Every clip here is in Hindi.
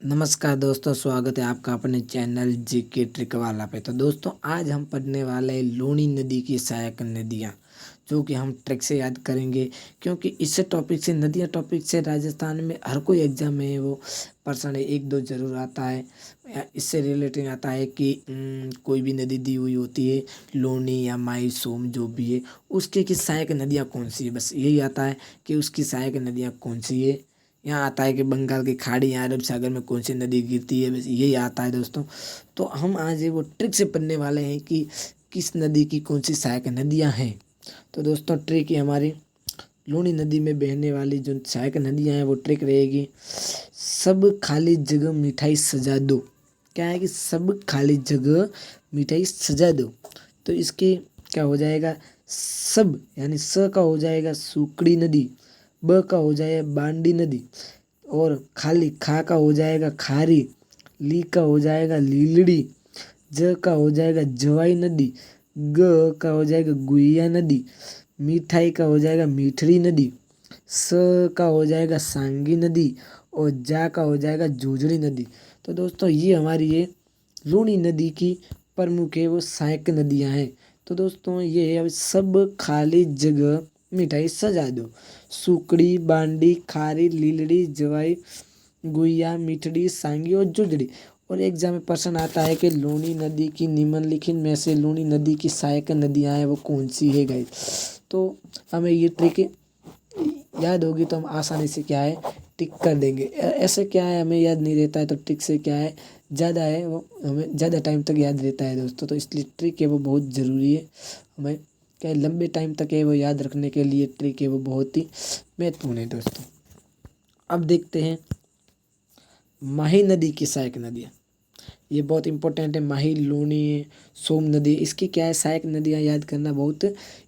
नमस्कार दोस्तों, स्वागत है आपका अपने चैनल जीके ट्रिक वाला पे। तो दोस्तों आज हम पढ़ने वाले हैं लूनी नदी की सहायक नदियाँ, जो कि हम ट्रिक से याद करेंगे। क्योंकि इससे टॉपिक से नदियाँ टॉपिक से राजस्थान में हर कोई एग्जाम में वो पर्सन है, एक दो जरूर आता है। इससे रिलेटेड आता है कि कोई भी नदी दी हुई होती है, लूनी या माई सोम जो भी है, उसके की सहायक नदियाँ कौन सी है, बस यही आता है कि उसकी सहायक नदियाँ कौन सी है। यहाँ आता है कि बंगाल की खाड़ी या अरब सागर में कौन सी नदी गिरती है, बस यही आता है दोस्तों। तो हम आज वो ट्रिक से पढ़ने वाले हैं कि किस नदी की कौन सी सहायक नदियाँ हैं। तो दोस्तों ट्रिक है हमारी लूनी नदी में बहने वाली जो सहायक नदियाँ हैं, वो ट्रिक रहेगी सब खाली जगह मिठाई सजा दो। क्या है कि सब खाली जगह मिठाई सजा दो। तो इसकी क्या हो जाएगा, सब यानी स का हो जाएगा सुकड़ी नदी, ब का हो जाएगा बांडी नदी, और खाली खा का हो जाएगा खारी, ली का हो जाएगा लीलड़ी, ज का हो जाएगा जवाई नदी, ग का हो जाएगा गुइया नदी, मिठाई का हो जाएगा मीठड़ी नदी, स का हो जाएगा सांगी नदी, और जा का हो जाएगा जूजड़ी नदी। तो दोस्तों ये हमारी ये लूनी नदी की प्रमुख है वो सहायक नदियाँ हैं। तो दोस्तों ये है, अब सब खाली जगह मिठाई सजा दो। सुकड़ी, बांडी, खारी, लीलड़ी, जवाई, गुइया, मिठड़ी, सांगी और जुजड़ी। और एग्जाम में प्रश्न आता है कि लूनी नदी की निम्नलिखित में से लूनी नदी की सहायक नदियाँ हैं वो कौन सी है गाइस। तो हमें ये ट्रिक याद होगी तो हम आसानी से क्या है टिक कर देंगे। ऐसे क्या है हमें याद नहीं रहता है, तो ट्रिक से क्या है ज़्यादा है वो हमें ज़्यादा टाइम तक याद रहता है दोस्तों। तो इसलिए ट्रिक है वो बहुत ज़रूरी है, हमें क्या है लंबे टाइम तक है वो याद रखने के लिए ट्रिक है वो बहुत ही महत्वपूर्ण है दोस्तों। अब देखते हैं माही नदी की सहायक नदियाँ। ये बहुत इंपॉर्टेंट है। माही, लूनी, सोम नदी, इसकी क्या है सहायक नदियाँ याद करना बहुत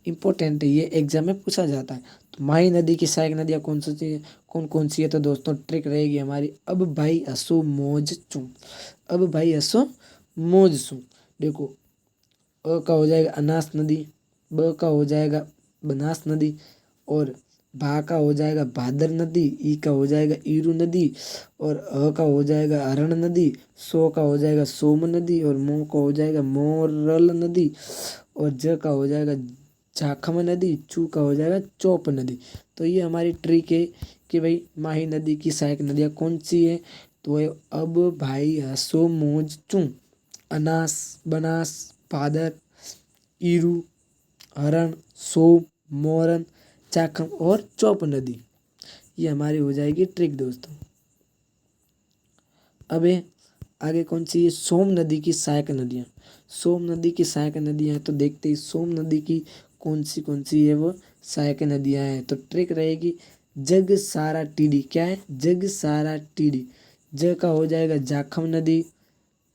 इंपॉर्टेंट है, ये एग्जाम में पूछा जाता है। तो माही नदी की सहायक नदियाँ कौन कौन सी है, तो दोस्तों ट्रिक रहेगी हमारी अब भाई हसो मौज चूं। अब भाई हसो मौज चूं। देखो अ का हो जाएगा अनास नदी, ब का हो जाएगा बनास नदी, और भा का हो जाएगा भादर नदी, ई का हो जाएगा ईरू नदी, और अ का हो जाएगा हरण नदी, सो का हो जाएगा सोम नदी, और मो का हो जाएगा मोरल नदी, और ज का हो जाएगा झाखम नदी, चू का हो जाएगा चौप नदी। तो ये हमारी ट्रिक है कि भाई माही नदी की सहायक नदियाँ कौन सी है। तो है अब भाई हसो मौज चूं, अनास, बनास, भादर, ईरू, हरण, सोम, मोरन, चाखम और चौप नदी। ये हमारी हो जाएगी ट्रिक दोस्तों। अब है आगे कौन सी है, सोम नदी की सहायक नदियाँ। सोम नदी की सहायक नदियाँ तो देखते ही सोम नदी की कौन सी है वो सहायक नदियाँ हैं। तो ट्रिक रहेगी जग सारा टीडी। क्या है, जग सारा टीडी। ज का हो जाएगा जाखम नदी,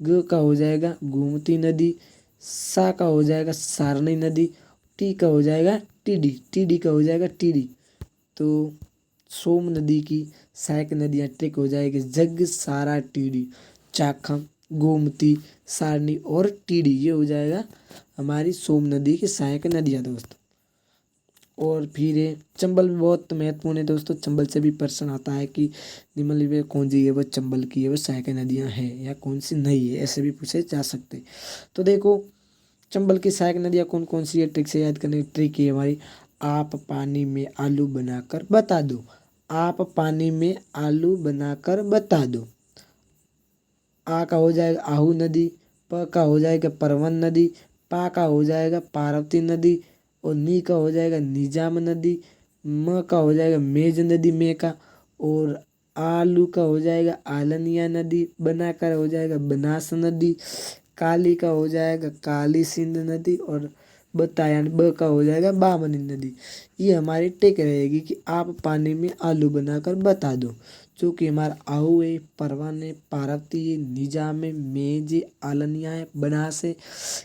ग का हो जाएगा गोमती नदी, सा का हो जाएगा सारनी नदी, टी का हो जाएगा टीडी, टीडी का हो जाएगा टीडी। तो सोम नदी की सहायक नदियाँ ट्रिक हो जाएगी जग सारा टीडी, चाखम, गोमती, सारनी और टीडी। ये हो जाएगा हमारी सोम नदी की सहायक नदियाँ दोस्तों। और फिर ये चंबल भी बहुत महत्वपूर्ण है दोस्तों। चंबल से भी प्रश्न आता है कि निम्नलिखित में कौन सी है वो चंबल की है वो सहायक नदियाँ हैं या कौन सी नहीं है, ऐसे भी पूछे जा सकते हैं। तो देखो चंबल की सहायक नदियाँ कौन कौन सी है, ट्रिक से याद करने की ट्रिक है हमारी आप पानी में आलू बनाकर बता दो। आप पानी में आलू बनाकर बता दो। आ का हो जाएगा आहू नदी, प का हो जाएगा परवन नदी, पा का हो जाएगा पार्वती नदी, और नी का हो जाएगा निजाम नदी, म का हो जाएगा मेज नदी में का, और आलू का हो जाएगा आलनिया नदी, बना कर हो जाएगा बनास नदी, काली का हो जाएगा काली सिंध नदी, और बताया ब का हो जाएगा बामनी नदी। ये हमारी टिक रहेगी कि आप पानी में आलू बनाकर बता दो। जो कि हमारा आहू है, परवन है, पार्वती है, निजाम है, मेज है, आलनिया है, बनास है,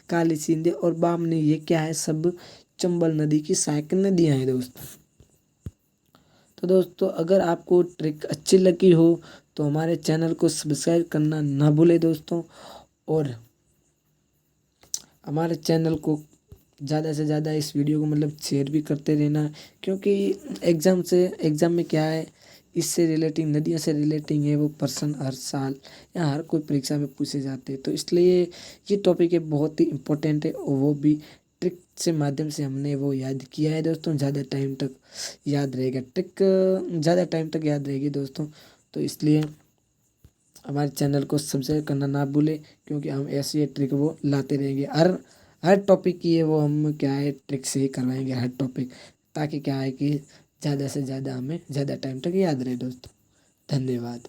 काली सिंध है और बामनी। ये क्या है, सब चंबल नदी की सहायक नदियाँ हैं दोस्तों। तो दोस्तों अगर आपको ट्रिक अच्छी लगी हो तो हमारे चैनल को सब्सक्राइब करना ना भूलें दोस्तों, और हमारे चैनल को ज़्यादा से ज़्यादा इस वीडियो को मतलब शेयर भी करते रहना। क्योंकि एग्ज़ाम में क्या है इससे रिलेटिंग, नदियों से रिलेटिंग है वो प्रश्न हर साल या हर कोई परीक्षा में पूछे जाते हैं। तो इसलिए ये टॉपिक है बहुत ही इम्पोर्टेंट है, और वो भी ट्रिक से माध्यम से हमने वो याद किया है दोस्तों। ज़्यादा टाइम तक याद रहेगा ट्रिक, ज़्यादा टाइम तक याद रहेगी दोस्तों। तो इसलिए हमारे चैनल को सब्सक्राइब करना ना भूलें, क्योंकि हम ऐसी ट्रिक वो लाते रहेंगे। हर टॉपिक की है वो हम क्या है ट्रिक से ही करवाएंगे हर टॉपिक, ताकि क्या है कि ज़्यादा से ज़्यादा हमें ज़्यादा टाइम तक याद रहे दोस्तों। धन्यवाद।